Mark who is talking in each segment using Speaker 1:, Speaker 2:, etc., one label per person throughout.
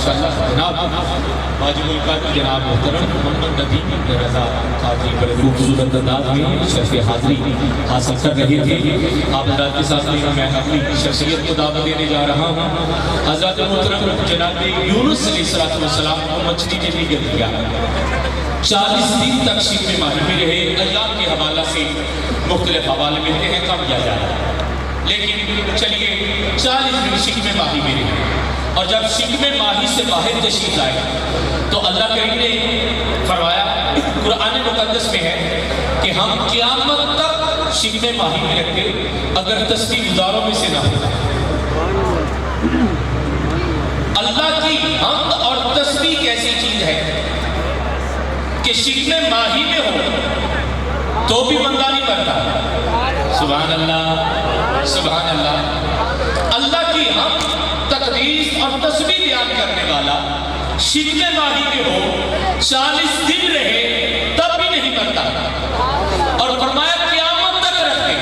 Speaker 1: ماشاءاللہ جناب واجب القدر جناب محترم محمد ندیم رضا قاضی بڑے خوبصورت انداز میں شرف حاضری حاصل کر رہے تھے. آپ حضرات کے ساتھ میں اپنی شخصیت کو دعوت دینے جا رہا ہوں. حضرت محترم جناب یونس علیہ السلام کو مچھلی نے بھی گر دیا. 40 دن تک شکم ماہی میں رہے. ایام کے حوالہ سے مختلف حوالے ملتے ہیں کم یا زیادہ, لیکن چلیے 40 دن شکم ماہی میں رہے. اور جب شکم ماہی سے باہر تشریف لائے تو اللہ کریم نے فرمایا, قرآن مقدس میں ہے کہ ہم قیامت تک شکم ماہی میں رکھتے اگر تسبیح گزاروں میں سے نہ ہوتا. اللہ کی حمد اور تسبیح کیسی چیز ہے کہ شکم ماہی میں ہو تو بھی بندہ نہیں بنتا. سبحان اللہ سبحان اللہ. اللہ کی حمد تقدیس اور تسبیح بیان کرنے والا شکم ماہی میں ہو 40 دن رہے تب بھی نہیں بنتا. اور فرمایا قیامت تک رکھے,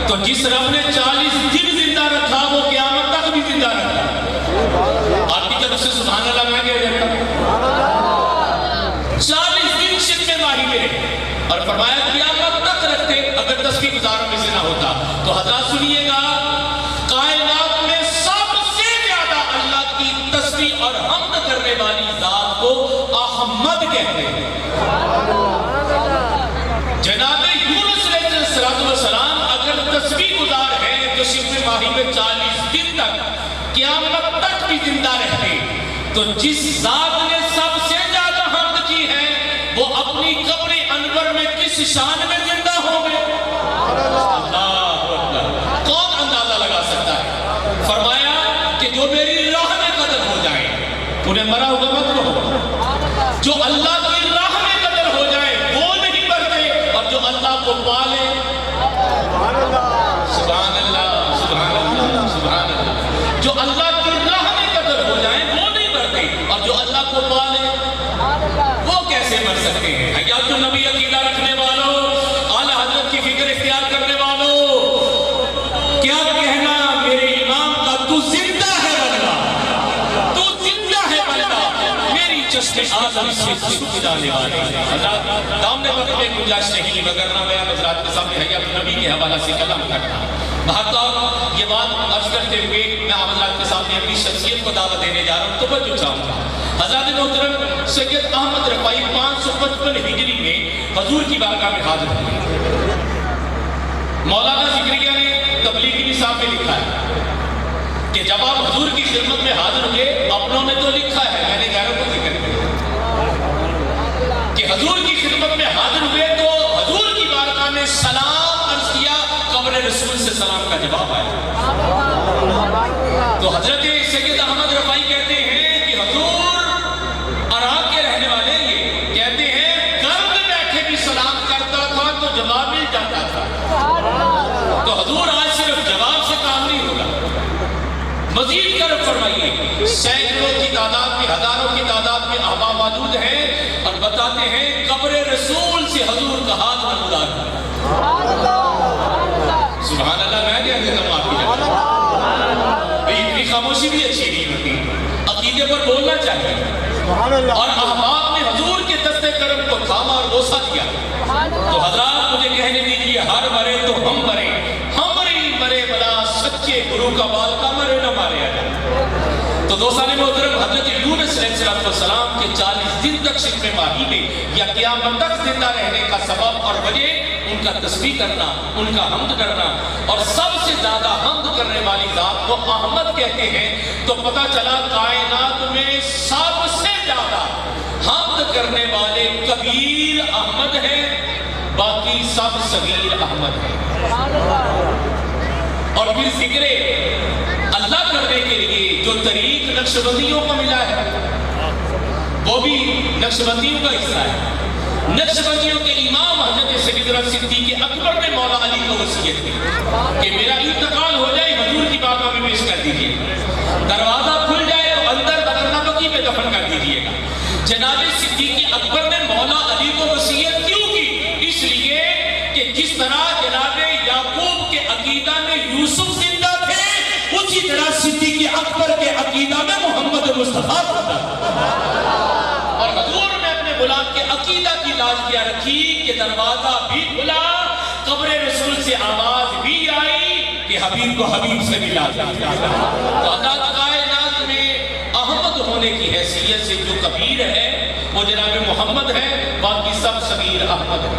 Speaker 1: تو جس رب نے 40 دن زندہ رکھا وہ قیامت تک بھی زندہ رکھا. آپ کی طرف سے سبحان اللہ میں کہہ دیتا ہوں. 40 دن شکم ماہی میں رہے اور فرمایا قیامت تک رکھتے اگر تسبیح گزاروں میں سے نہ ہوتا. تو حضرات سنیے گا, کائنات میں سب سے زیادہ اللہ کی تسبیح اور حمد کرنے والی ذات کو احمد کہتے ہیں. جناب یونس علیہ السلام اگر تسبیح گزار ہے تو شکم ماہی میں 40 دن تک قیامت تک بھی زندہ رہتے. تو جس ذات نے سب سے زیادہ حمد کی ہے وہ اپنی قبر انور میں کس شان میں زندہ ہوں گے؟ کون اندازہ لگا سکتا ہے؟ فرمایا کہ جو میری راہ میں قدر ہو جائیں انہیں مرا ہوگا مت رہو. جو اللہ کی راہ میں قدر ہو جائیں وہ نہیں مرتے, اور جو اللہ کو پالے سبحان اللہ سبحان اللہ سبحان اللہ, جو اللہ کی راہ میں قدر ہو جائیں وہ نہیں مرتے, اور جو اللہ کو پالے وہ کیسے مر سکتے ہیں؟ حیات النبی عقیدہ رکھنے والوں, اعلی حضرت کی فکر اختیار کرنے والوں, کیا کہنا میرے امام کا, تو زندہ ہے بندہ, تو زندہ ہے بندہ, میری چشم آدم سے چھپ جانے والے. حضرات دامنے وقت میں گنجائش نہیں مگر نہ میں حضرات کے سامنے حیات النبی کے حوالہ سے کلام کرنا. بہرطور یہ بات عرض کرتے ہوئے میں حضرات کے سامنے اپنی شخصیت کو دعوت دینے جا رہا ہوں. توجہ چاہوں گا. حضرت محترم سید احمد رفاعی 555 ہجری میں حضور کی بارگاہ میں حاضر ہوئے. مولانا ذکریہ نے تبلیغی نصاب میں لکھا ہے کہ جب آپ حضور کی خدمت میں حاضر ہوئے, اپنوں نے تو لکھا ہے, میں نے غیروں کو ذکر کیا کہ حضور کی خدمت میں حاضر ہوئے تو حضور کی بارگاہ میں سلام عرض کیا, قبر رسول سے سلام کا جواب آیا. تو حضرت سید احمد رفاعی کہتے ہیں کہ حضور عراق کے رہنے والے یہ کہتے ہیں گرد بیٹھے بھی سلام کرتا تھا تو جواب مل جاتا تھا. تو حضور آج صرف جواب سے کام نہیں ہوگا, مزید کرم فرمائیے. سینکڑوں کی تعداد میں, ہزاروں کی تعداد میں احباب موجود ہیں اور بتاتے ہیں قبر رسول سے حضور کا ہاتھ نہ ملاقات. سبحان اللہ. میں کہہ دیتا ہوں آپ کی جانب اتنی خاموشی بھی اچھی نہیں ہوتی, عقیدے پر بولنا چاہیے. اور احباب نے حضور کے دست کرم کو تھاما اور بوسہ دیا. تو حضرات مجھے کہنے دیجیے, ہر مرے تو ہم مرے, ہم مرے بلا سچے گرو کا بال کا مرے نہ مارے جائے. تو دوستان محترم, حضرت یونس علیہ السلام کے 40 دن تک شکم ماہی میں یا قیامت تک زندہ رہنے کا سبب اور وجہ ان کا تسبیح کرنا, ان کا حمد کرنا, اور سب سے زیادہ حمد کرنے والی ذات کو احمد کہتے ہیں. تو پتہ چلا کائنات میں سب سے زیادہ حمد کرنے والے کبیر احمد ہیں, باقی سب صغیر احمد ہیں. اور پھر ذکر اللہ کرنے کے لیے جو طریق نقشبندیوں کو ملا ہے وہ بھی نقشبندیوں کا حصہ ہے. نقشبندیوں کے امام حضرت سیدنا صدیق اکبر نے مولا علی کو وصیت کی کہ میرا انتقال ہو جائے حضور کی بارگاہ میں پیش کر دیجیے, دروازہ کھل جائے تو اندر بدرنا بقی میں دفن کر دیجیے گا. جناب صدیق اکبر نے مولا علی کو وصیت کیوں کی؟ اس لیے کہ جس طرح جناب یعقوب کے عقیدہ میں یوسف زندہ تھے, اسی طرح صدیق اکبر کے عقیدہ میں محمد مصطفیٰ زندہ تھے. سے آواز بھی آئی کہ حبیب کو حبیب سے ملا دیا۔ تو اللہ کائنات میں احمد ہونے کی حیثیت سے جو کبیر ہے وہ جناب محمد ہے، باقی سب صغیر احمد ہے۔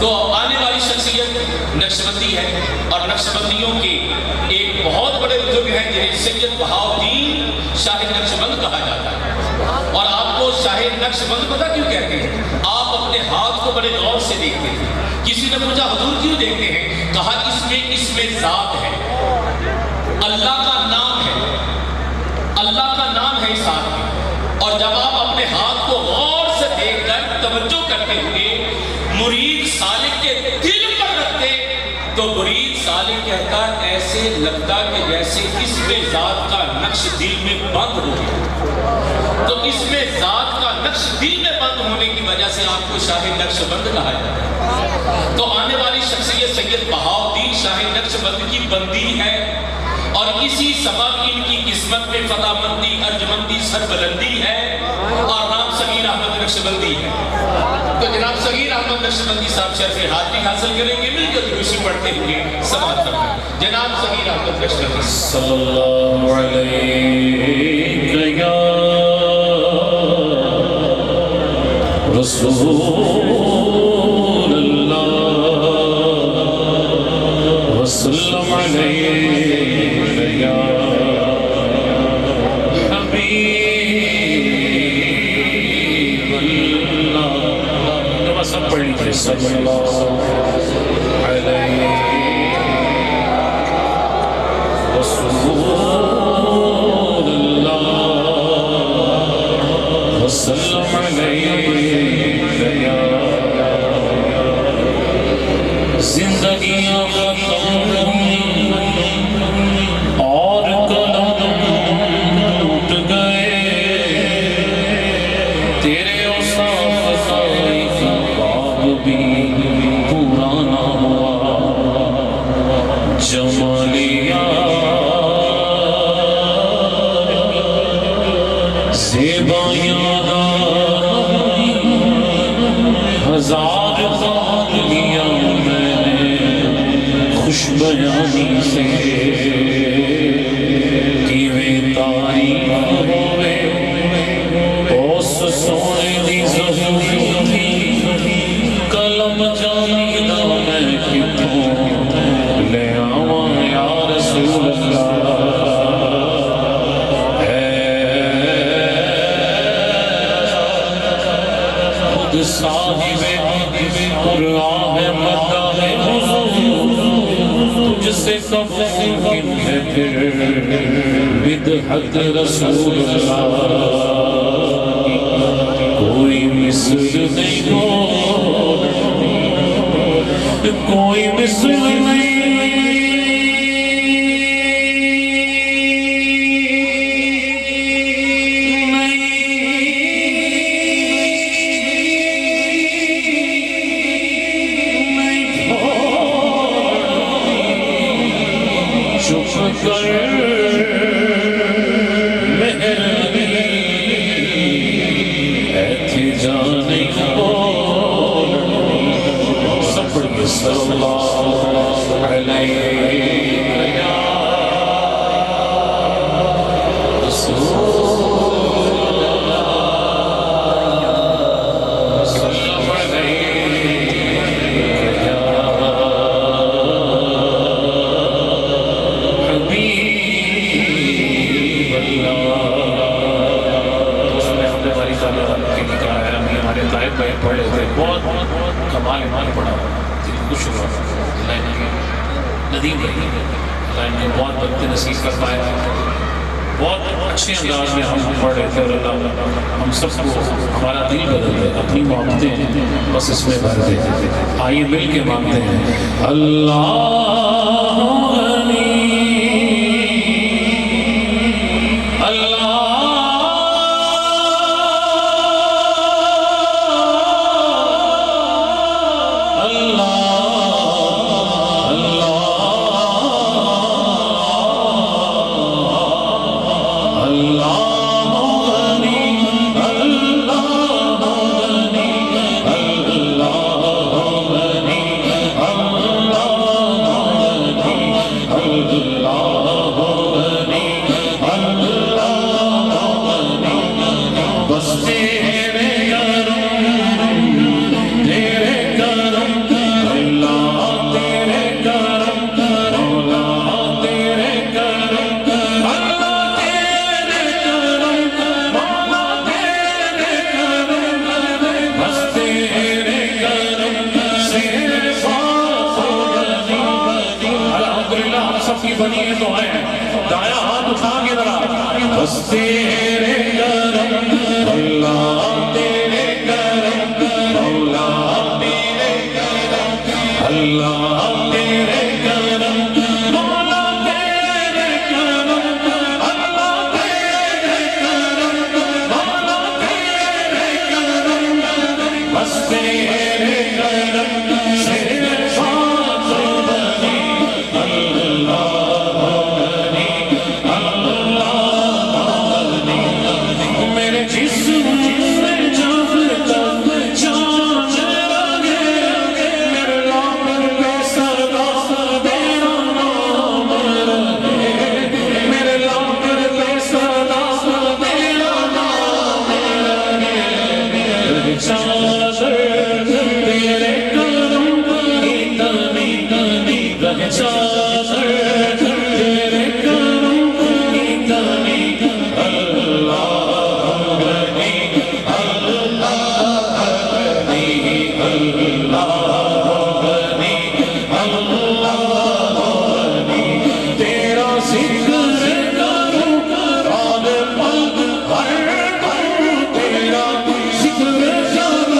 Speaker 1: تو آنے والی شخصیت نقشبندی ہے، اور نقشبندیوں کے ایک بہت بڑے بزرگ ہیں جنہیں سید بہاؤالدین شاہ نقشبند کہا جاتا ہے۔ اور آپ کو شاہ نقشبند پتہ کیوں کہتے ہیں؟ آپ اپنے ہاتھ کو بڑے غور سے دیکھتے ہیں۔ کسی نے پوچھا حضور کیوں دیکھتے ہیں؟ کہا اس میں ذات ہے، اللہ کا نام ہے، اللہ کا نام ہے اس ہاتھ میں۔ اور جب آپ اپنے ہاتھ کو غور سے دیکھ کر توجہ کرتے ہوئے مرید سالک کے دل پر رکھتے تو مرید سالک کہتا ایسے لگتا کہ جیسے اس میں ذات کا نقش دل میں بند ہو گیا۔ تو اس میں ذات کا نقش دل میں بند ہونے کی وجہ سے آپ کو شاہ نقشبند کہا جاتا ہے۔ تو آنے والی شخصیت سید بہاؤالدین شاہ نقشبند کی بندی ہے، اور اسی سبب ان کی قسمت میں فتح مندی، ارجمندی، سربلندی ہے، اور نام صغیر احمد نقشبندی ہے۔ تو جناب صغیر احمد نقشبندی صاحب شرف حاضری حاصل کریں گے، مل کر دروشی پڑھتے ہوئے سماعت فرمائیں۔ جناب صغیر احمد نقشبندی
Speaker 2: صلی اللہ علیہ یا رسول اللہ وسلم علیہ یا حبیب اللہ۔ سب پڑھ لیجیے صلی اللہ علیہ رسول اللہ وسلم علیہ یا زندگیاں ختم اور قلم ٹوٹ گئے، تیرے اوصاف کا ایک باب بھی پورا نہ ہوا، جمالیہ زیبائیاں ہزار بار لیا میں نے خوش بیانی سے، کیویں تعریف ہوئے اس سونے دی ظہوری، قلم جانیدہ میں کتوں لے آواں یا رسول اللہ۔ صاحب قرآن مدح حضور، تجھ سے کب ممکن ہے پھر بدحت رسول اللہ، کوئی مثل نہیں کوئی مثل نہیں، صلی اللہ علیہ یا رسول اللہ صلی اللہ علیہ یا حبیب اللہ۔ تو اس میں ہم نے ہماری تعلیم کی نکاح ہے، ہمارے طائب بھائی پڑھے تھے، بہت کمال ایمان پڑھا خوش ہوا ندیم رہی، اللہ ان کو بہت برکت نصیب کر پائے، بہت اچھے انداز میں ہم پڑھ رہے تھے، اور اللہ ہم سب کو ہمارا دل بدل دے، اپنی محبتیں بس اس میں بھر دے۔ آئیے مل کے مانگتے ہیں اللہ اللہ بنی ہے تو آئے دایاں ہاتھ اٹھا کے ذرا بس تیرے کرم اللہ تیرے کرم مولا تیرے کرم اللہ تیرے کرم مولا تیرے کرم اللہ تیرے کرم مولا تیرے کرم بس تیرے کرم سے بات بنی اللہ بنی اللہ بنی میرے جسم میں جب تک جان لگے میرے لب پہ سدا تیرا نام رہے میرے لب پہ سدا تیرا نام رہے چادر تیرے کرم کی تنی تنی رہے چادر تیرے کرم کی تنی اللہ بنی اللہ بنی اللہ بنی اللہ بنی تیرا ذکر کروں رات پل ہر دم تیرا ذکر کروں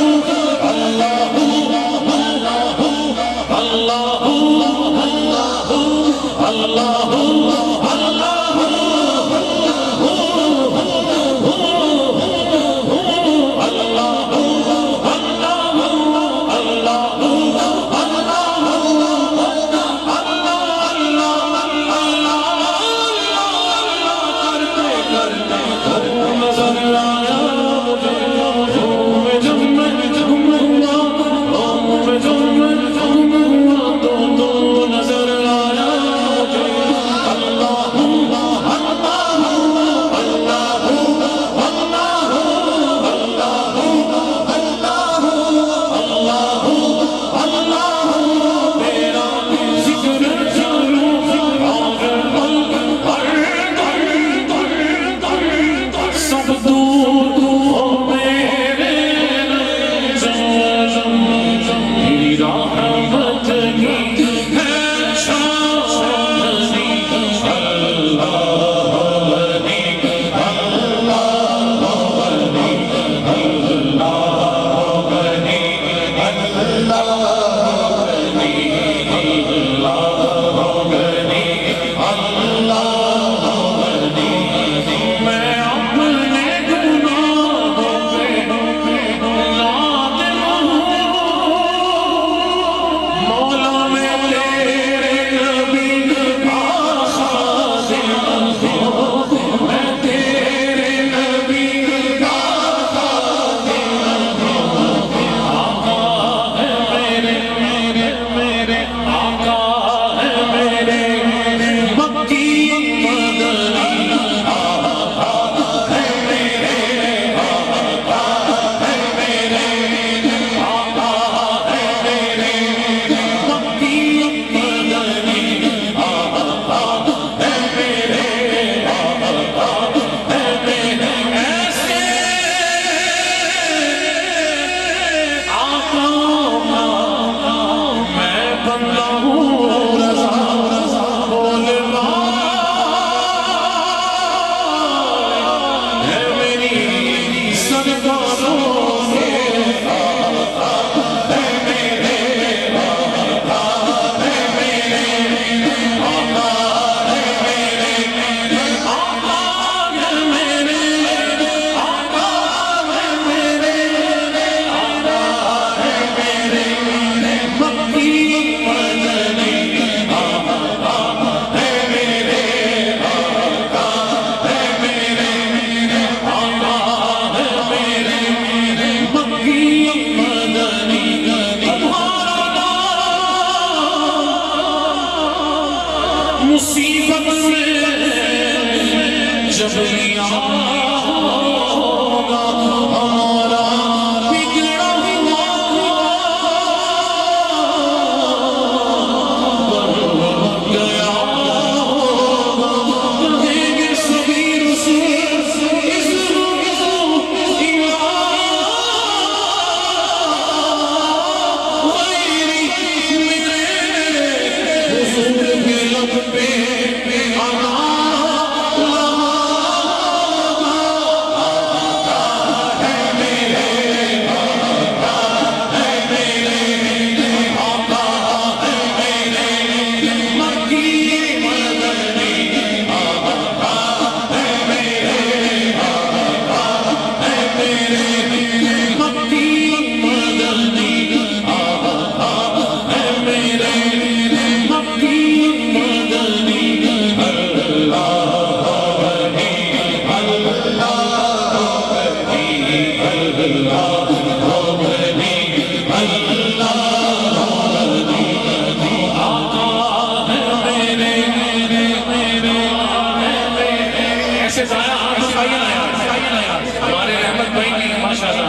Speaker 2: ہمارے احمد بھائی کی ماشاءاللہ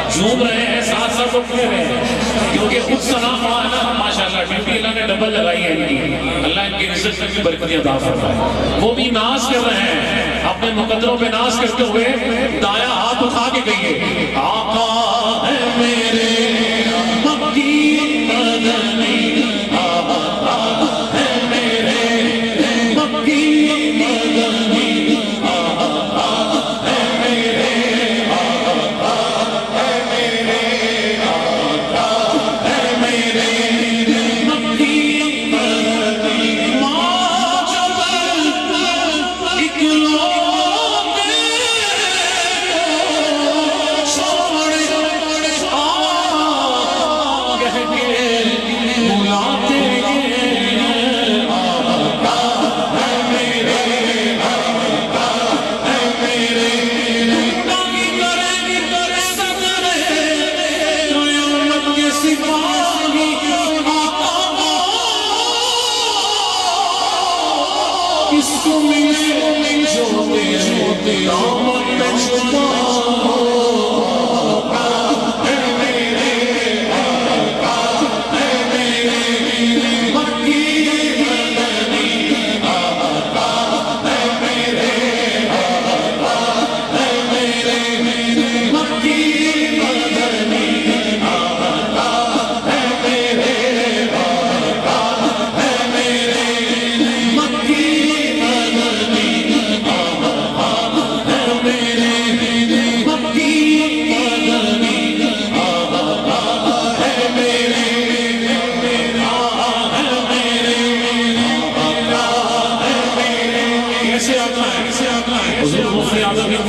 Speaker 2: جھوم رہے ہیں، ساتھ ساتھ وہ کہہ رہے ہیں کیونکہ خود سلام ہوا ہے نا ماشاءاللہ، ڈیوٹی اللہ نے ڈبل لگائی ہے ان کی، اللہ ان کی رزق میں بھی برکتیں عطا فرمائے۔ وہ بھی ناز کر رہے ہیں، اپنے مقدروں پہ ناز کرتے ہوئے دایاں ہاتھ اٹھا کے کہیے آقا ہے میرے مکی مدنی، آقا ہے میرے مکی مدنی،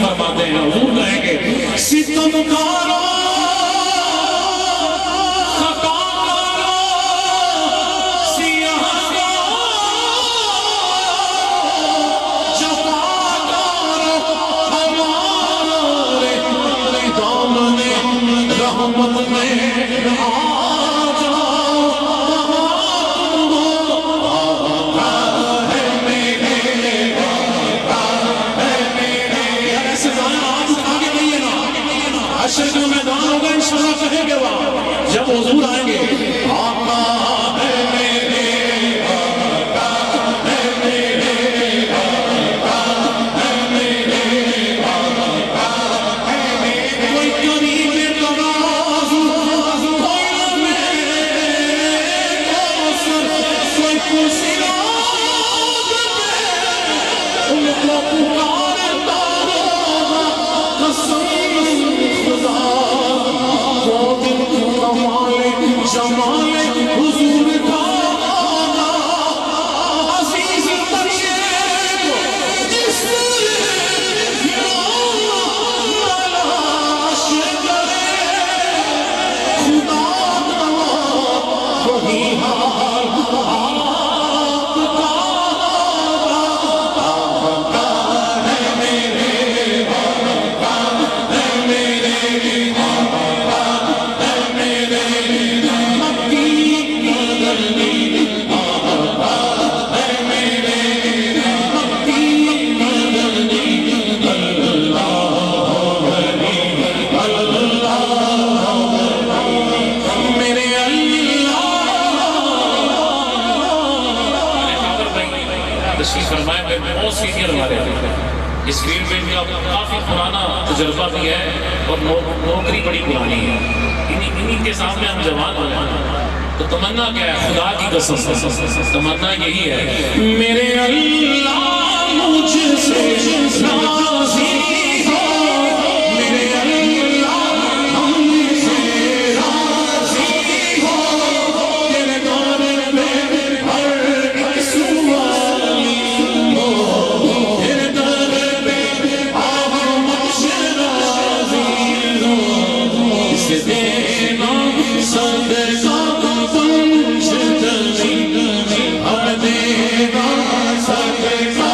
Speaker 2: فرماتے ہیں حضور کہیں گے ستم کارو خطا کارو سیاہ جفا کارو ہمارا رے دامن رحمت میں عشر کا میدان ہوگا انشاءاللہ کہیں گے وہاں جب حضور آئیں گے آقا ہے میرے آقا ہے میرے آقا ہے میرے آقا ہے میرے کوئی قریب تواضع کوئی لمحے کوثر کوئی کرسی ان کو پکارتا ہوگا قسم جمال حضور کا عزیز تشریف جس تلاش کرے خدا وہی حال آپ کا آقا ہے میرے آقا ہے میرے آقا ہے میرے فرمائے میں بہت سینئر ہمارے اس فیلڈ میں ان کا کافی پرانا تجربہ بھی ہے اور نوکری بڑی پرانی ہے، انہی کے سامنے ہم جوان ہو جائیں تو تمنا کیا ہے؟ خدا کی قسم تمنا یہی ہے میرے اللہ مجھ سے راضی ہو، میرے اللہ ہم سے راضی ہو، تیرے دور میں ہر ایک سوالی ہو، تیرے دور میں آہ مجھ راضی ہو، اس دینا صدقہ ہم دینا صدقہ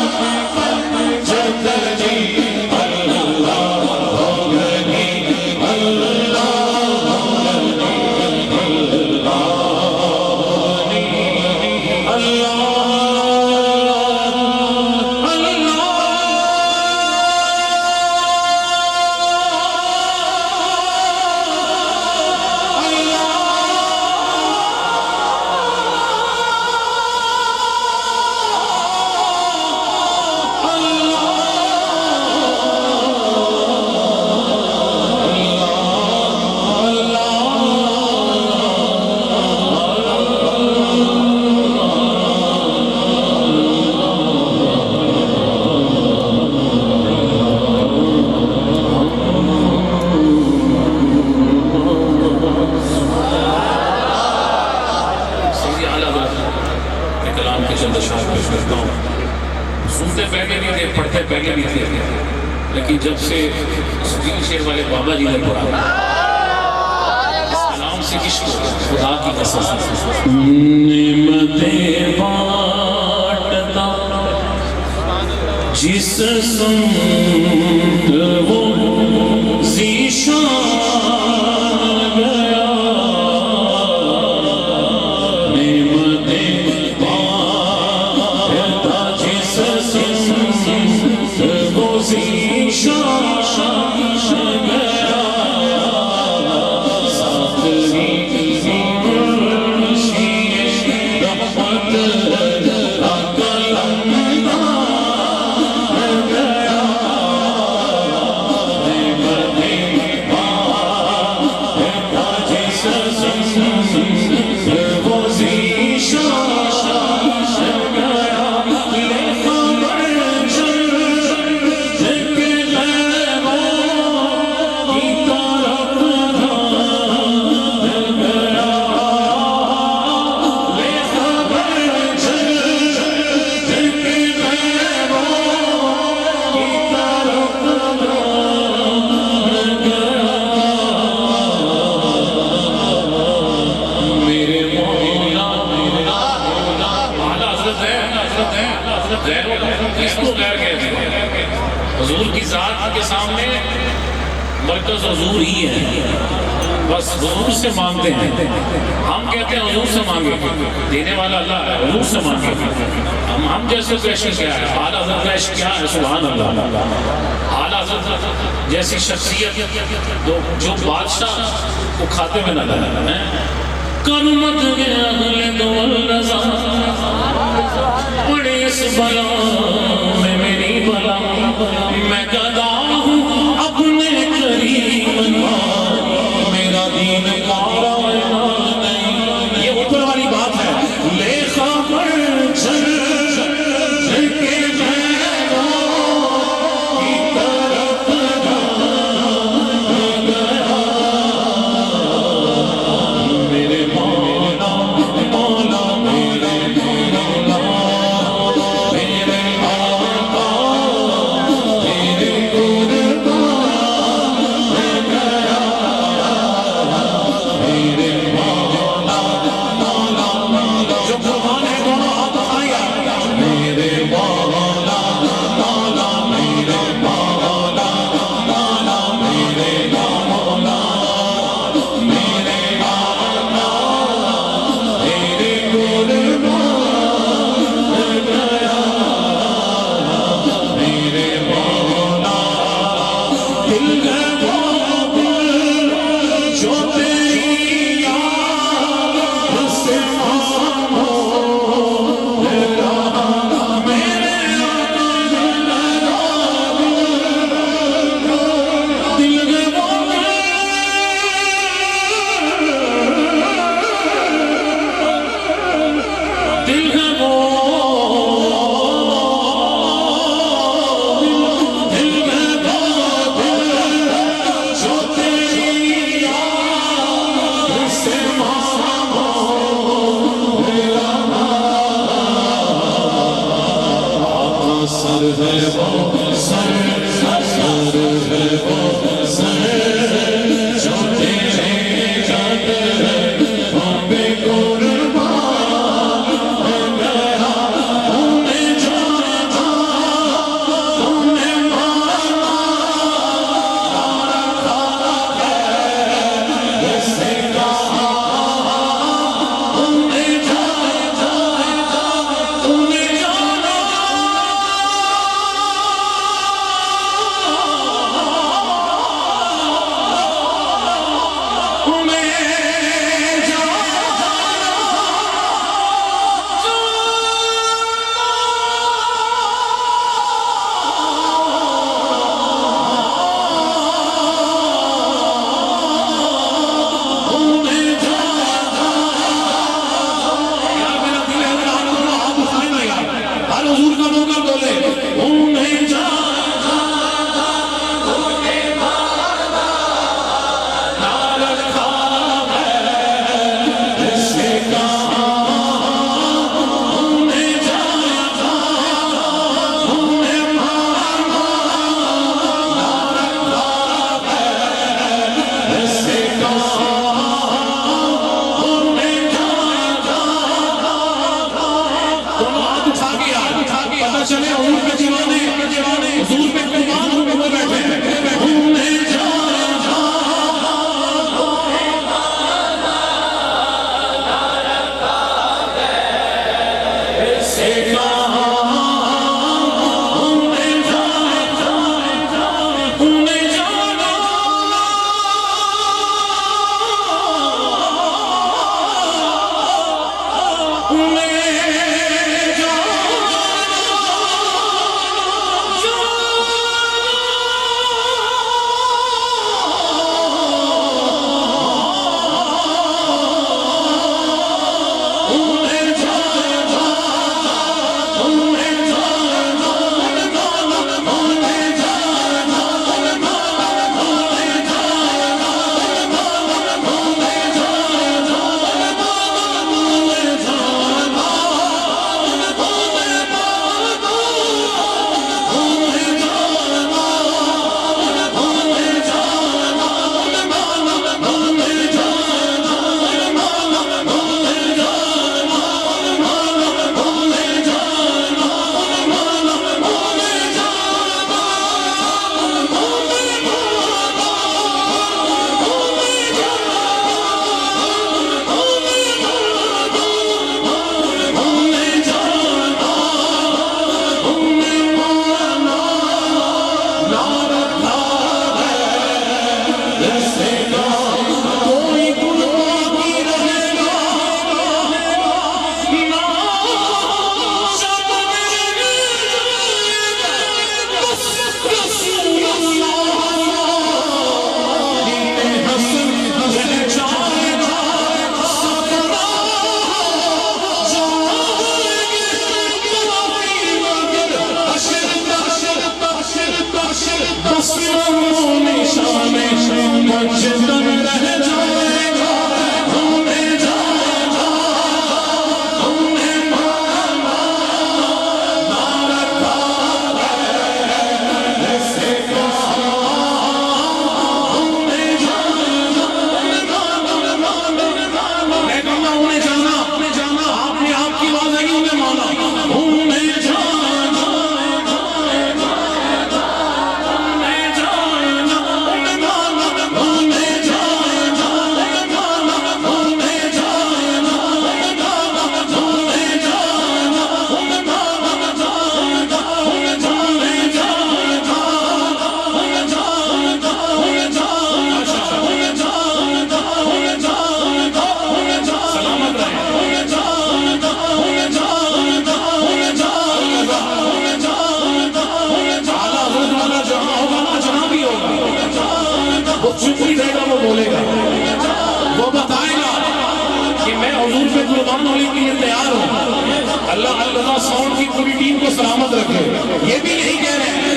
Speaker 2: پڑھتے پہلے بھی تھے، لیکن جب سے سجیل شیر والے بابا جی نے پڑھا اس کلام سے عشق خدا کی قسم نعمتیں بانٹتا جس سمت وہ ذیشان گیا، نعمتیں بانٹتا جس سمت وہ ذیشان گیا، ساتھ ہی رحمت کا کلم حضور کی ذات کے سامنے مرکز حضور ہی ہے، بس حضور سے مانگتے ہیں، ہم کہتے ہیں حضور سے مانگے، دینے والا اللہ ہے، حضور سے مانگے، ہم جیسے کویشن کیا ہے، اعلیٰ حضرت کا عشق کیا ہے، سبحان اللہ، اعلیٰ حضرت جیسی شخصیت جو بادشاہ کو کھاتے میں نظر ہے، کرمت گیا اہل دول رضا پڑے اس بلا میں میری بلا، میں گدا ہوں اپنے کریم میرا دین کارا نہیں، یہ اوپر والی بات ہے، لے خبر چل کے اللہ اللہ ساؤنڈ کی پوری ٹیم کو سلامت رکھے. یہ بھی نہیں کہہ رہے ہیں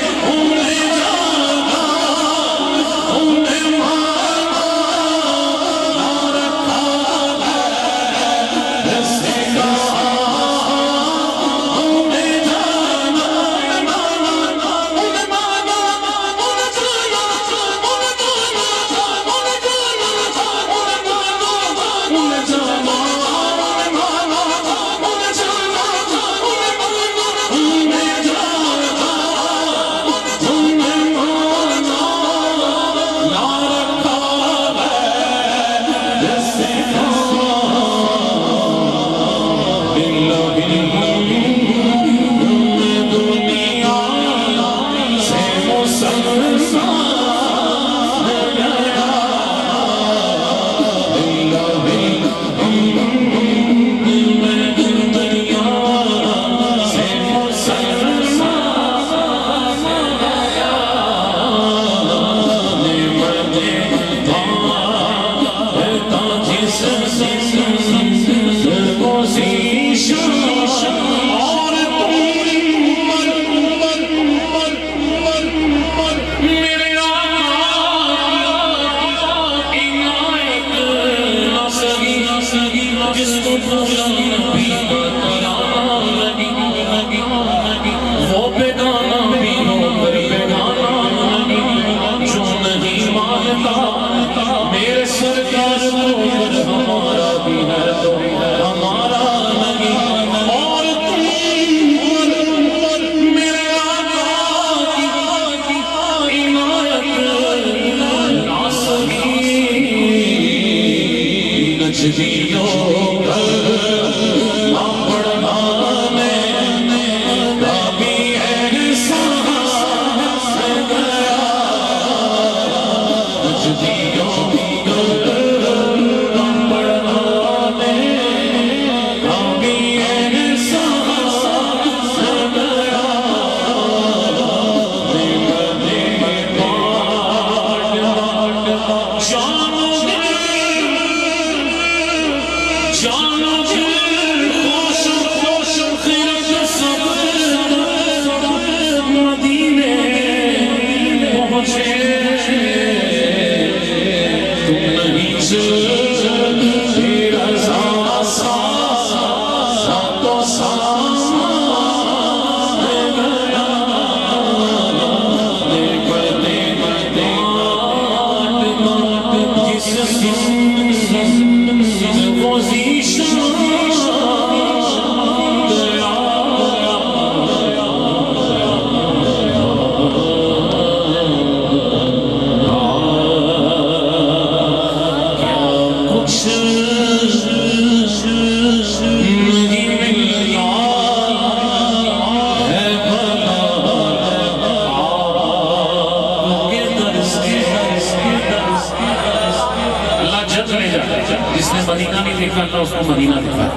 Speaker 2: جس نے مدینہ نہیں دیکھا اللہ اس کو مدینہ دکھا.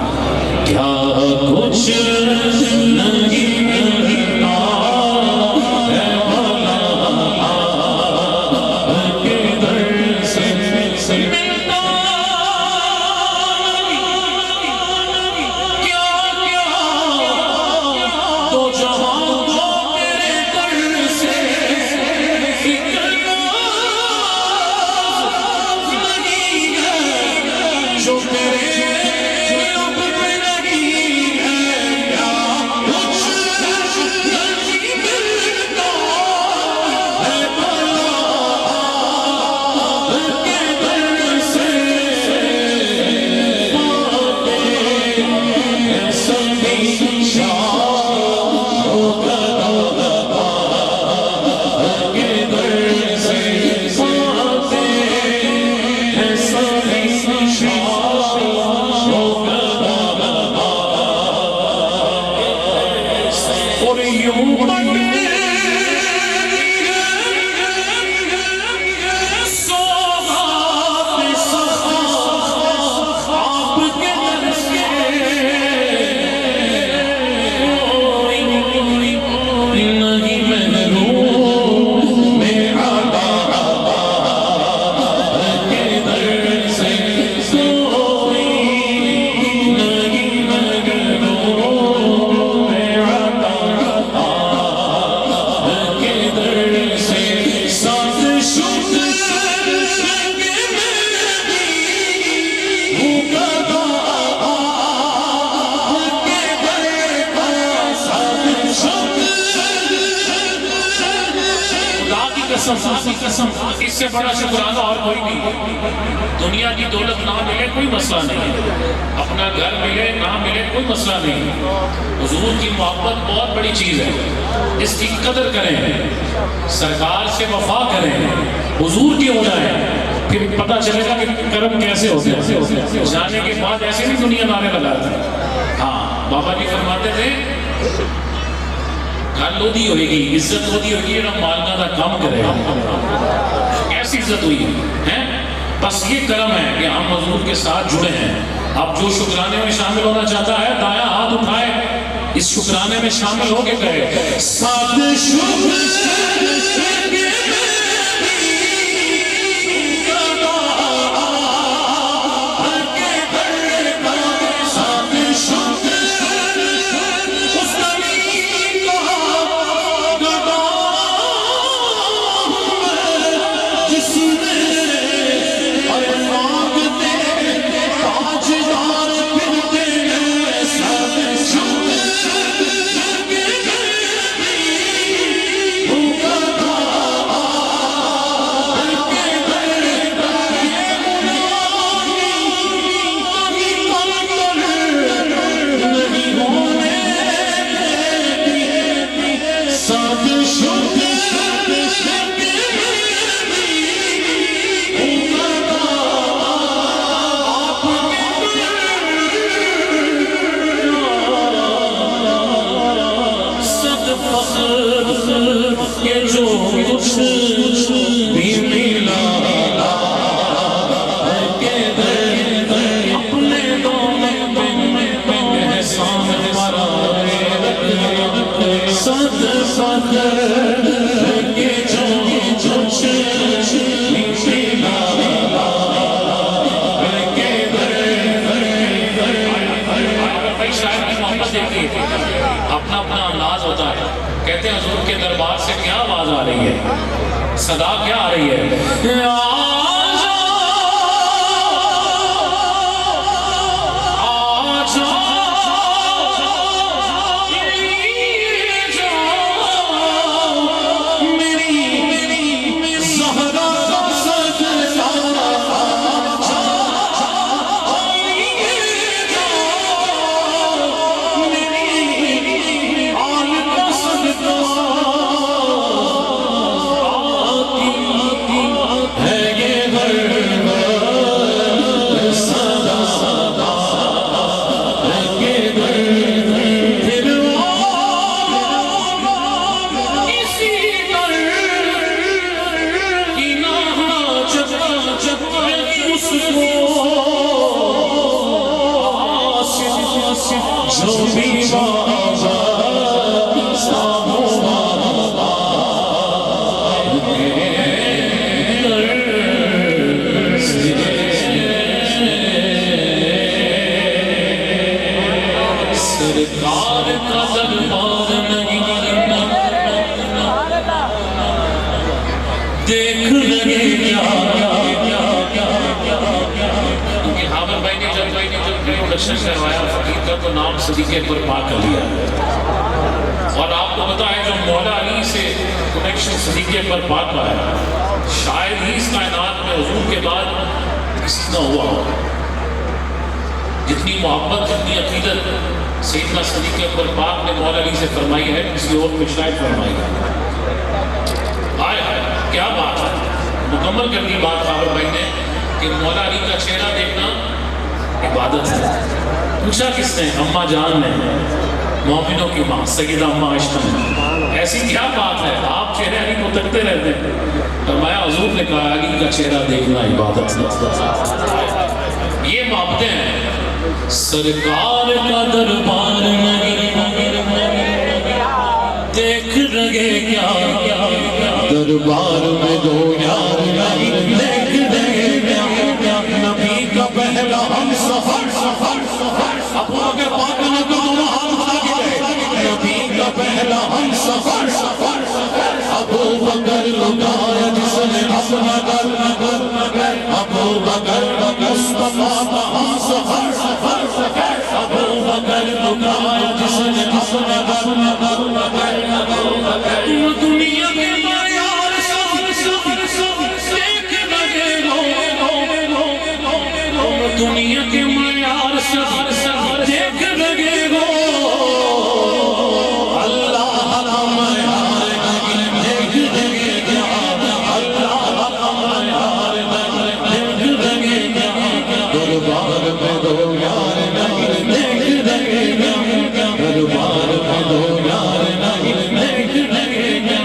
Speaker 2: کیا کچھ نہیں ملتا ہے مولا کے در سے ملتا کیا کیا تو جہاں کو تیرے در سے جو تیرے اب پہ نہیں ہے. کیا کچھ نہیں ملتا ہے مولا کے در سے پاتے ہیں سبھی شاہوں کا کے در سے پاتے ہیں سبھی شاہوں کا. اور یوں بنتے سوغات سخا آپ کے در سے نہیں محروم میں عطا کے در سے کوئی نہیں محروم میں عطا کے در سے. ساتھ شکر کے میں ہوں گدا کے در کا. ساتھ شکر خدا کی قسم اس سے بڑا شکرانہ اور کوئی نہیں. دنیا کی دولت نہ ملے کوئی مسئلہ نہیں, اپنا گھر ملے نہ ملے کوئی مسئلہ نہیں. حضور کی محبت بہت بڑی چیز ہے, اس کی قدر کریں, سرکار سے وفا کریں, حضور کی ہو جائیں, پھر پتہ چلے گا کہ کرم کیسے ہوتے ہیں. جانے کے بعد ایسے نہیں دنیا نعرے لگاتی. ہاں بابا جی فرماتے تھے گل لودی ہوئے گی, عزت لودی ہوئے گی, یہ مالنا دا کام کرے گا. کیسی عزت ہوئی ہے؟ بس یہ کرم ہے کہ ہم حضور کے ساتھ جڑے ہیں. اب جو شکرانے میں شامل ہونا چاہتا ہے دایاں ہاتھ اٹھائے, اس شکرانے میں شامل ہو کے کہے ساتھ شکر کے اپنا اپنا انداز ہوتا ہے. کہتے ہیں حضور کے دربار سے کیا آواز آ رہی ہے, صدا کیا آ رہی ہے؟ ہے سرکار کا دربار نہیں دیکھ لگے کیونکہ حامد بھائی نے جب انٹروڈکشن کروایا فقیر کا تو نام صدیقے پر پاک کر لیا اور آپ کو پتا ہے جو مولا علی سے کنیکشن صدیقے پر پاک پایا شاید ہی اس کائنات میں حضور کے بعد کسی نہ ہوا ہو جتنی محبت جتنی عقیدت سیدنا صدیق اکبر پاک نے مولا علی سے فرمائی ہے کسی اور میں شاید فرمائی ہے آئے کیا بات ہے مکمل کر دی بات خابر بھائی نے کہ مولا علی کا چہرہ دیکھنا عبادت ہے پوچھا کس نے اماں جان نے مومنوں کی ماں سیدہ اماں عائشہ نے ایسی کیا بات ہے آپ چہرے علی کو تکتے رہتے ہیں فرمایا حضور نے کہا علی کا چہرہ دیکھنا عبادت ہے یہ محبتیں ہیں سرکار کا دربار نہیں دیکھ لگے کیا دربار میں دو یار نہیں دیکھ لگے کیا نبی کا پہلا ہم سفر ابو بکر پاک نے تو ہم نبی کا پہلا ہم سفر ابو بکر لگایا جس نے اپنا گھر ابو بکر مصطفیٰ کا ہم سفر ابو بکر لگایا جس نے اپنا گھر دنیا کے معیار دیکھ لگے گو دنیا کے معیار دیکھ لگے گو اللہ کا معیار دیکھ لگے گا اللہ کا معیار دیکھ لگے گا دربار میں دو یار نہیں دیکھ لگے گا دربار میں دو یار نہیں دیکھ لگے گا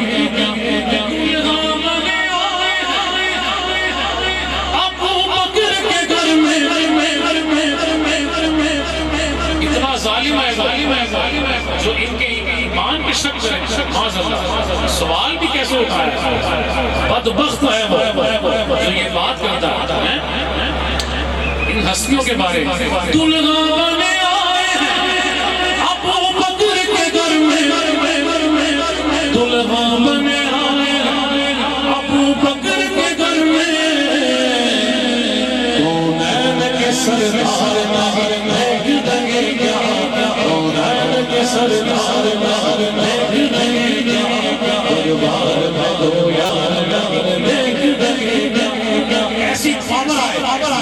Speaker 2: ابو بکر کے گھر میں اتنا ظالم ہے جو ان کے ایمان کے شک کریں سوال بھی کیسے اٹھایا بدبخت ہے وہ جو یہ بات کرتا ہے ان ہستیوں کے بارے میں دلہا بنے آئے ابو بکر کے گھر میں دلہا بنے آئے ابو بکر کے گھر میں کونین کے سردار دیکھ لگے گا کونین کے سردار دیکھ لگے گا دربار میں دو یار دیکھ لگے گا ایسی پاور آئے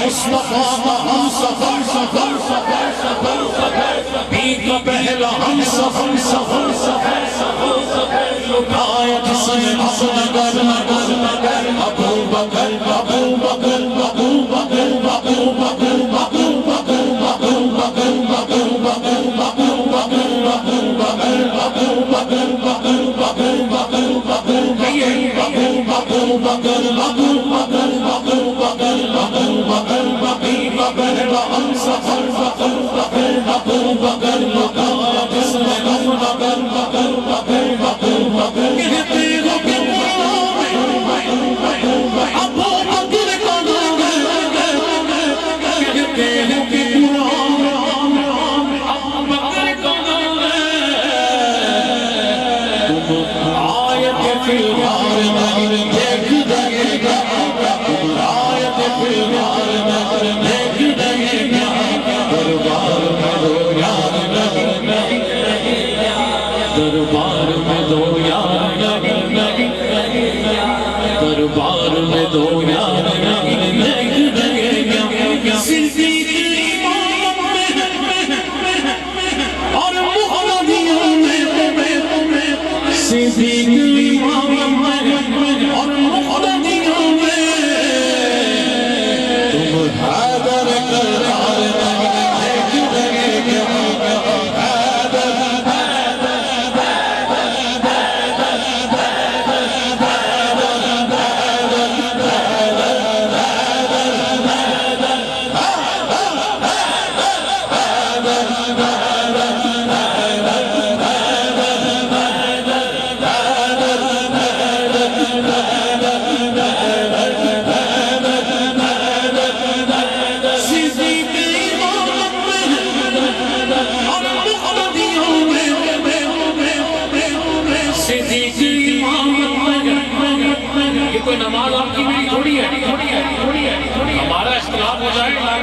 Speaker 2: مصطفیٰ کا ہم سفر نبی کا پہلا ہم سفر لٹایا جس نے اپنا گھر ابو بکر ابو بکر ابو بکر ابو بکر ابو بکر ابو بکر ابو بکر ابو بکر ابو بکر ابو بکر ابو بکر ابو بکر ابو بکر ابو بکر ابو بکر ابو بکر ابو بکر نبی کا پہلا ہم سفر ابو بکر لگایا جس نے اپنا گھر کہتے ہو کہ ابو بکر کا نام کہتے ہو کہ ابو بکر کا نام تم آیت فی الغار میں دیکھ لگے گا تم آیت فی الغار میں دیکھ لگے گا دربار میں دو یار نہیں دربار میں دو یار نہیں دربار میں دو یار نہیں دیکھ لگے گا صدیق امام اور مقتدیوں میں صدیق امام اور مقتدیوں میں تم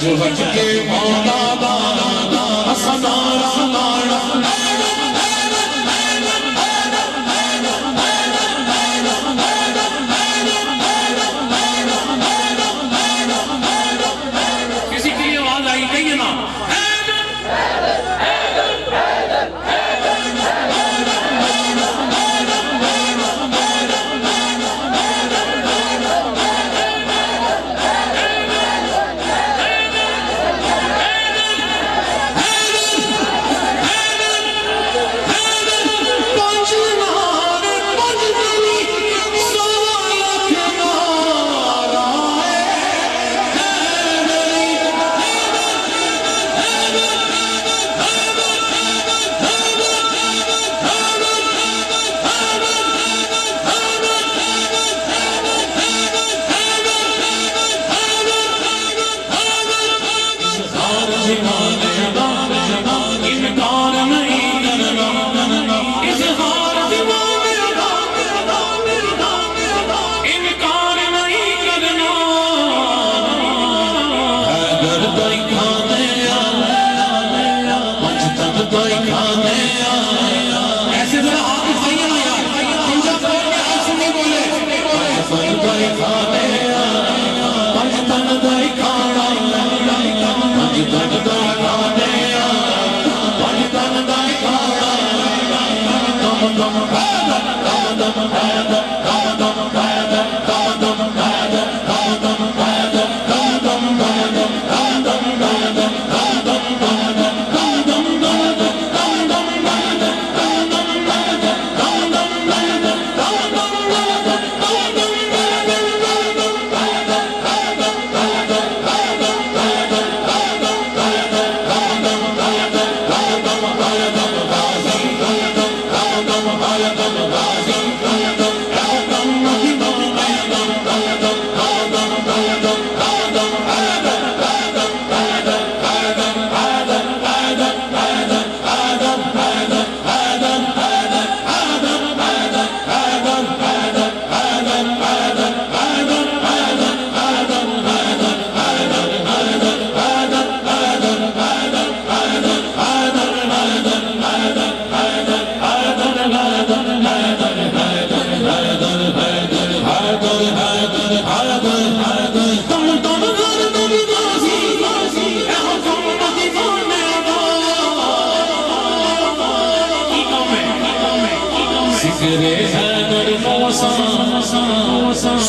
Speaker 2: وج وج کے مولا دا اسنارا لاڑا کسی کی آواز آئی کہیے نا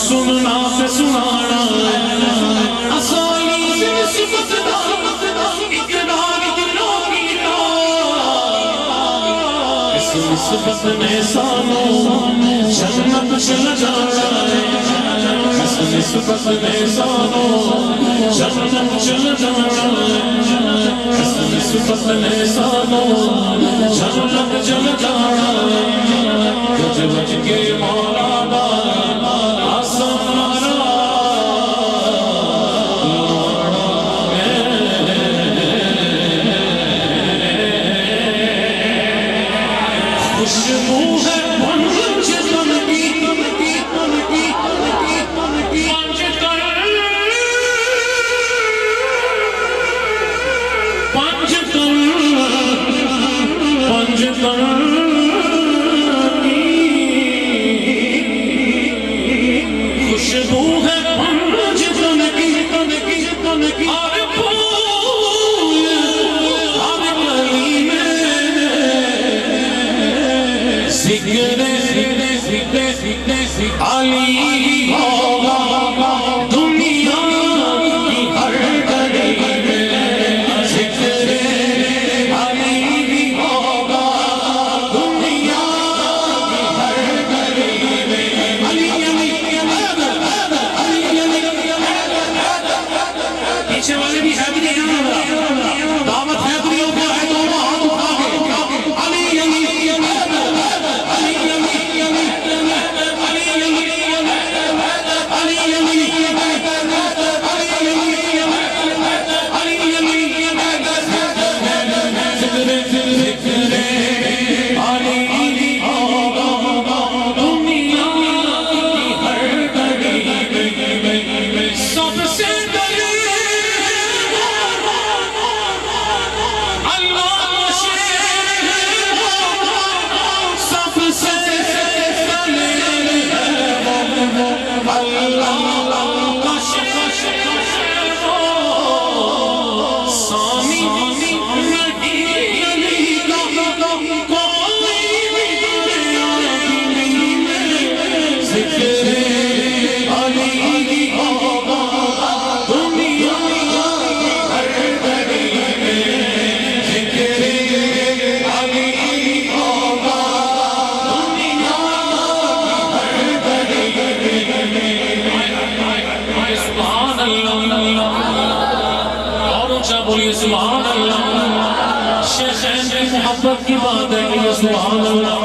Speaker 2: سننا پہ سنانا اسالی نسبت دا اقرار دلوں کی اس نسبت نے سانو جنت چل جانا اس نسبت نے سانو جنت چل جانا اس نسبت نے سانو جنت چل جانا وج وج کے مولا دا علی ہوگا دنیا کی ہر گلی میں ذکر علی بھی ہوگا دنیا کی ہر گلی میں علی علی علی پیچھے والے بھی ہے بھی نہیں دعوت ہے دنیا کو ہے تو ہاتھ اٹھا کے علی علی علی علی علی علی بولیے سبحان اللہ. شیخین کی محبت کی بات ہے کہ سبحان اللہ.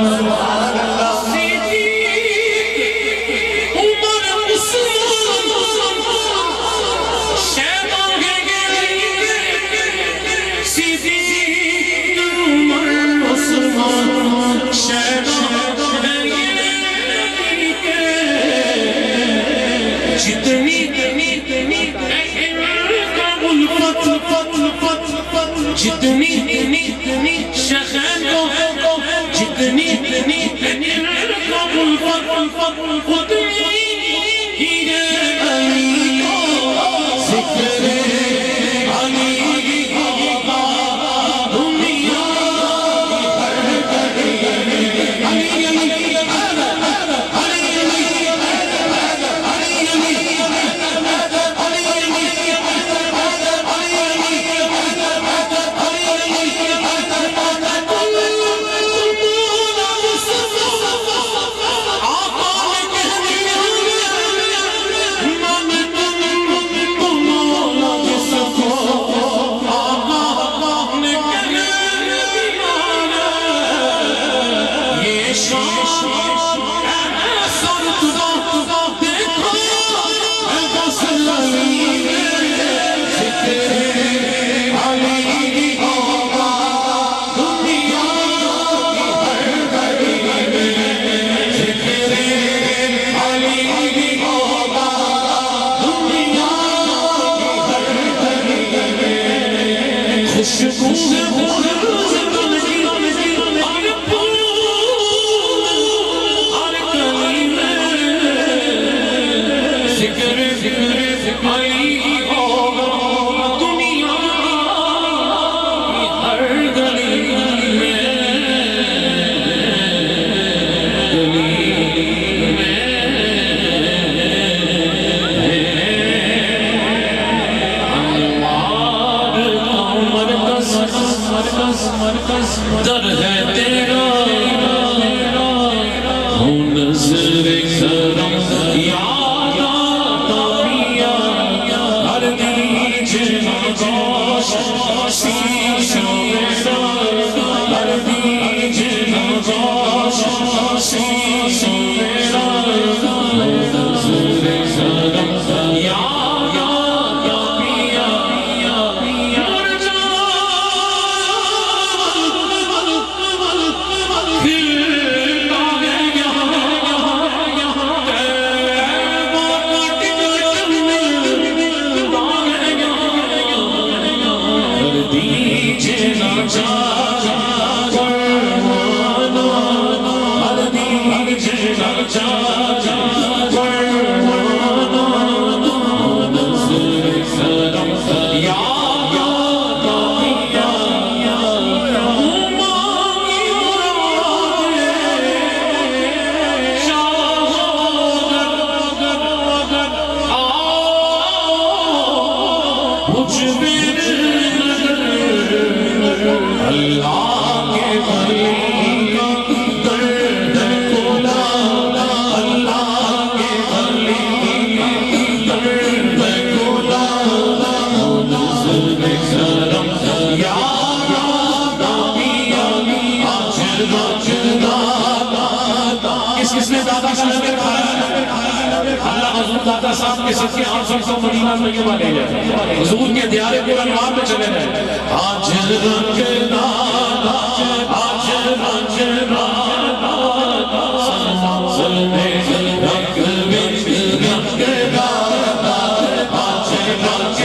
Speaker 2: جتنی شیخین کو جتنی در ہے تیرا ہوں نظر کرم یا نبیا ہر دیج نگاش سیشو میرا ہر دیج نگاش سیشو میرا نظر کرم یا دادا صاحب کے ساتھ ہم سب کو مدینہ طیبہ لے جائیں حضور کے دیار پر انوار میں چلے جائیں آج رنگ دادا آج رنگ دادا سلمے رنگ بچ رنگ دادا آج رنگ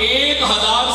Speaker 1: 1000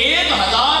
Speaker 1: 1000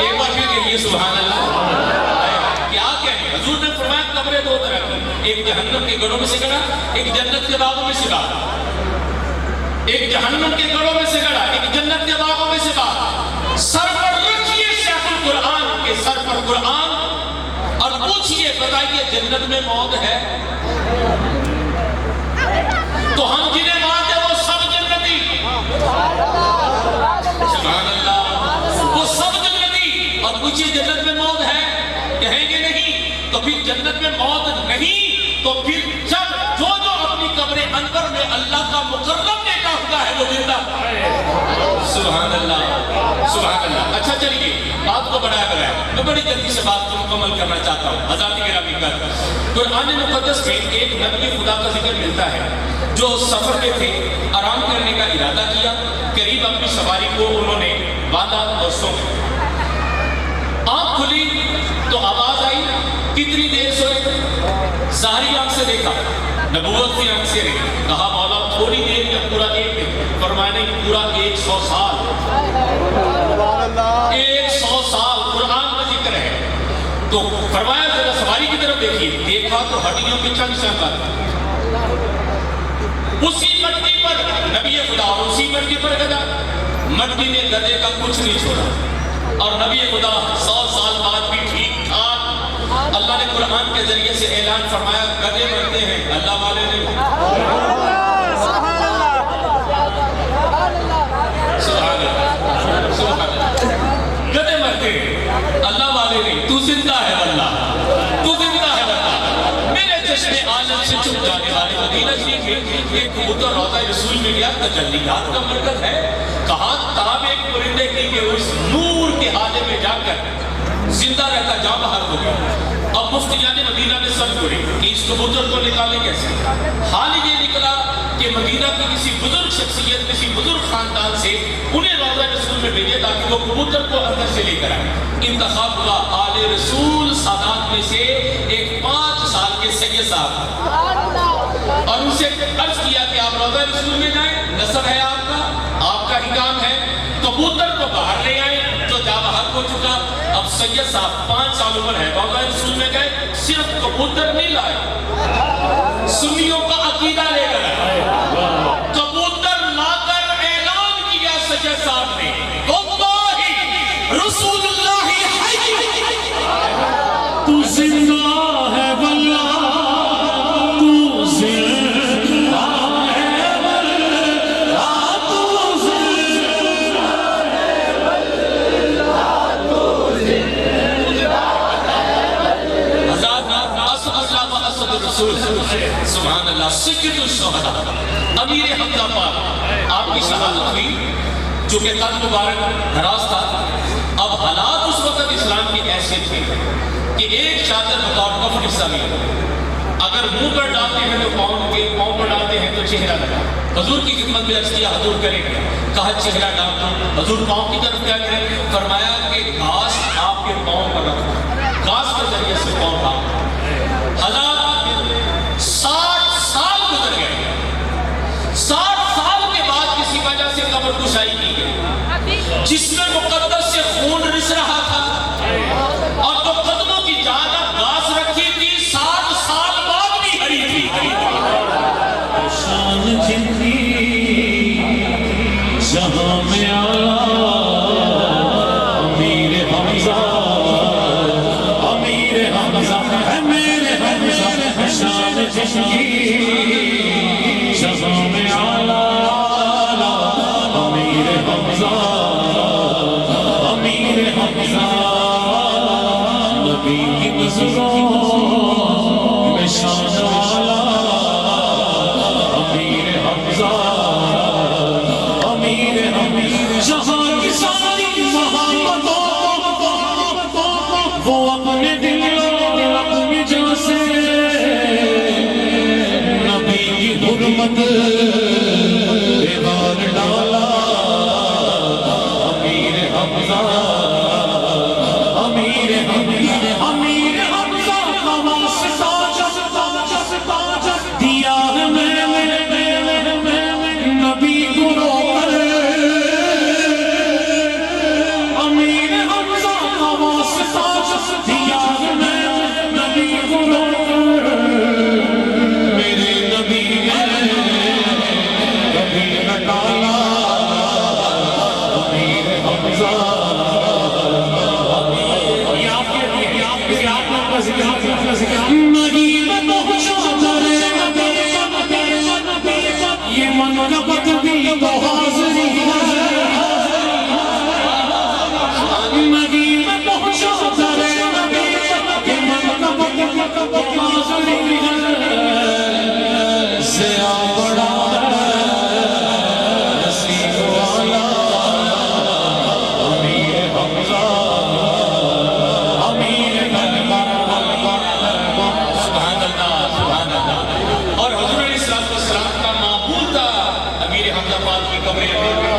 Speaker 1: ایک بار پھر کہیے سبحان اللہ. کیا کہیں؟ حضور نے فرمایا قبریں دو طرح کی، ایک جہنم کے گڑھوں میں سے گڑھا، ایک جنت کے باغوں میں سے گڑھا. ایک جہنم کے گڑھوں میں سے گڑھا، ایک جنت کے باغوں میں سے گڑھا. سر پر رکھیے شیخ القرآن کے سر پر قرآن اور پوچھئے بتائیے جنت میں موت ہے؟ تو ہم جنہیں مانتے وہ سب جنتی. سبحان اللہ. وہ سب جنتی. اور پوچھئے جنت میں موت ہے؟ کہیں گے نہیں. تو پھر جنت میں موت نہیں تو پھر جب جو اپنی قبر انور میں اللہ کا مقرب بیٹا ہوتا ہے وہ زندہ. سبحان اللہ سبحان اللہ. اچھا چلیے بات کو بڑھایا گیا. میں بڑی جلدی سے بات کو مکمل کرنا چاہتا ہوں. حضرات گرامی کر قرآن مقدس میں ایک نبی خدا کا ذکر ملتا ہے جو سفر میں تھے، آرام کرنے کا ارادہ کیا، قریب اپنی سواری کو انہوں نے باندھا اور سو گئے. آنکھ کھلی تو آواز آئی. کتنی دیر سوئے؟ ظاہری آنکھ سے دیکھا، نبوت کی آنکھ سے نہیں. کہا مولا تھوڑی دیر یا پورا ایک دن؟ فرمایا نہیں، پورا 100 سال. 100 سال قرآن کا ذکر ہے. تو فرمایا ذرا سواری کی طرف دیکھیے. دیکھا تو ہڈیوں پہ چند شاندار. اسی مٹی پر نبی خدا اور اسی مٹی پر گدا. مٹی نے گدے کا کچھ نہیں چھوڑا اور نبی خدا 100 سال بعد بھی ٹھیک ٹھاک. اللہ نے قرآن کے ذریعے سے اعلان فرمایا گدے مرتے ہیں، اللہ والے نہیں. سبحان اللہ سبحان اللہ. گدے مرتے ہیں، اللہ والے نہیں. تو زندہ ہے واللہ، تو زندہ ہے واللہ. میرے چشمے عالم سے چھپ جانے والے مدینہ شریف میں ایک کبوتر روضہ رسول میں گیا. تجلیات کا مرکز ہے. کہا تاب ایک پرندے کی کہ اس نور کے حالے میں جا کر زندہ رہتا جاں بحق ہو گیا. اب مفتیان مدینہ میں سب جڑے کہ اس کبوتر کو نکالیں کیسے. حال یہ نکلا کہ مدینہ کی کسی بزرگ شخصیت، کسی بزرگ خاندان سے انہیں روضہ رسول میں بھیجے تاکہ وہ کبوتر کو اندر سے لے کر آئے. انتخاب ہوا آل رسول سادات میں سے ایک 5 سال کے سید صاحب اور ان سے عرض کیا کہ آپ روضہ رسول میں جائیں، نصب ہے آپ کا ہی کام ہے. کبوتر کو باہر لے آئے جو جا بحق ہو چکا. اب سید صاحب 5 سال عمر ہے، روضہ رسول میں گئے، صرف کبوتر نہیں لائے، سنیوں کا عقیدہ لے کر آئے. کبوتر لا کر اعلان کیا سید صاحب نے، واللہ رسول اللہ حی،
Speaker 2: تو زندہ ہے واللہ، تو زندہ ہے واللہ، تو زندہ ہے واللہ، تو زندہ ہے.
Speaker 1: اسد اللہ و اسد الرسول. سبحان اللہ. سید الشہداء امیر حمزہ پاک آپ کی شہادت ہوئی. چونکہ قلب مبارک دراز تھا. اب حالات اس وقت اسلام کی ایسے تھے کہ ایک چادر بطور کفن حصہ ملا. اگر منہ پر ڈالتے ہیں تو پاؤں پر ڈالتے ہیں تو چہرہ لگا. حضور کی خدمت میں عرض کیا حضور کریں گے. کہا چہرہ ڈالتا. حضور پاؤں کی طرف کیا کریں؟ فرمایا کہ گھاس آپ کے پاؤں پر رکھو. گھاس کے ذریعے سے پاؤں ڈالو. حضرات 60 سال گزر گئے. 60 سال کے بعد کسی وجہ سے قبر کشائی کی گئی جس میں مقدس سے خون رس رہا تھا اور جو قدموں کی جانب گھاس رکھی تھی 60 سال بعد بھی ہری تھی.
Speaker 2: شان جن کی جہاں میں آیا امیر حمزہ، امیر حمزہ ہے میرے حمزہ. شان جن کی جہاں میں آیا امیر حمزہ، امیر حمزہ. نبی کی نظروں میں شان والا امیر حمزہ، امیر حمزہ. جہاں کی ساری محبتوں وہ اپنے دل اور اپنی جان سے نبی کی حرمت دیوار ڈالا. امیر حمزہ، امیر حمزہ، امیر حمزہ. نہیں میں تو شادر یہ منقبت بھی تو حاضری ہے نہیں میں تو شادر یہ منقبت بھی تو حاضری ہے زیادہ بڑا نصیب والا امیر حمزہ امیر
Speaker 1: سبحان اللہ اور حضور علیہ السلام کا معقول تھا امیر حمزہ پاک کی قبر